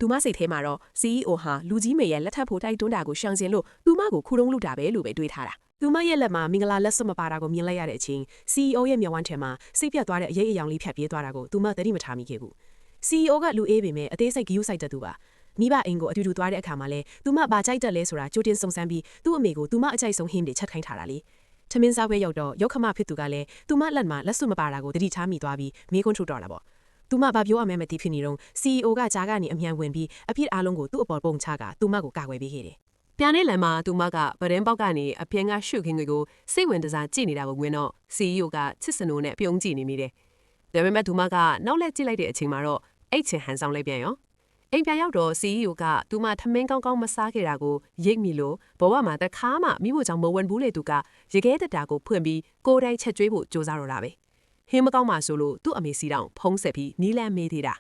သူမစိတ်ထဲမှာတော့ CEO ဟာလူကြီးမေရဲ့လက်ထပ်ဖို့တိုက်တွန်းတာကိုရှောင်ကျဉ်လို့သူမကိုခုတုံးလုပ်တာပဲလို့ပဲတွေးထားတာသူမရဲ့လက်မှာမင်္ဂလာလက်စွပ်မပါတာကိုမြင်လိုက်ရတဲ့အချိန် CEO ရဲ့မျက်ဝန်းထဲမှာစိတ်ပြတ်သွားတဲ့အရေးအယောင်လေးဖြတ်ပြေးသွားတာကိုသူမသတိမထားမိခဲ့ဘူး CEO ကလူအေးပေမဲ့အသေးစိတ်ဂရုစိုက်တတ်သူပါမိဘအိမ်ကိုအတူတူသွားတဲ့အခါမှာလဲသူမဘာကြိုက်တက်လဲဆိုတာကြိုတင်စုံစမ်းပြီးသူ့အမေကိုသူမအကြိုက်ဆုံးဟင်းတွေချက်ခိုင်းထားတာလေထမင်းစားပွဲရောက်တော့ရောက်ခမဖြစ်သူကလည်းသူမလက်မှာလက်စွပ်မပါတာကိုတတိထားမိသွားပြီးမေးခွန်းထုတ်တော့တာပေါ့သူမဘာပြောရမှန်းမသိဖြစ်နေတော့ CEO ကကြားကနေအမြန်ဝင်ပြီးအဖြစ်အားလုံးကိုသူ့အပေါ်ပုံချကသူမကိုကာကွယ်ပေးခဲ့တယ်ပြားနဲ့လမ်းမှာသူမကဗဒင်းပေါက်ကနေအပြင်ကရှုခင်းတွေကိုစိတ်ဝင်တစားကြည့်နေတာကိုဝင်တော့ CEO ကချစ်စနိုးနဲ့ပြုံးကြည့်နေမိတယ်ဒါပေမဲ့သူမကနောက်လက်ကြည့်လိုက်တဲ့အချိန်မှာတော့အိတ်ချင်ဟန်ဆောင်လိုက်ပြန်ရောအိမ်ပြန်ရောက်တော့ CEO ကသူမထမင်းကောင်းကောင်းမစားခဲ့တာကိုရိတ်မိလို့ဘဝမှာတခါမှမိဖို့ကြောင့်မဝင်ဘူးလေသူကရေခဲတက်တာကိုဖွင့်ပြီးကိုယ်တိုင်ချက်ကျွေးဖို့ကြိုးစားတော့တာပဲဟင်းမကောင်းမှဆိုလို့သူ့အမေစီတောင်ဖုံးဆက်ပြီးနီးလန်းမေးသေးတာ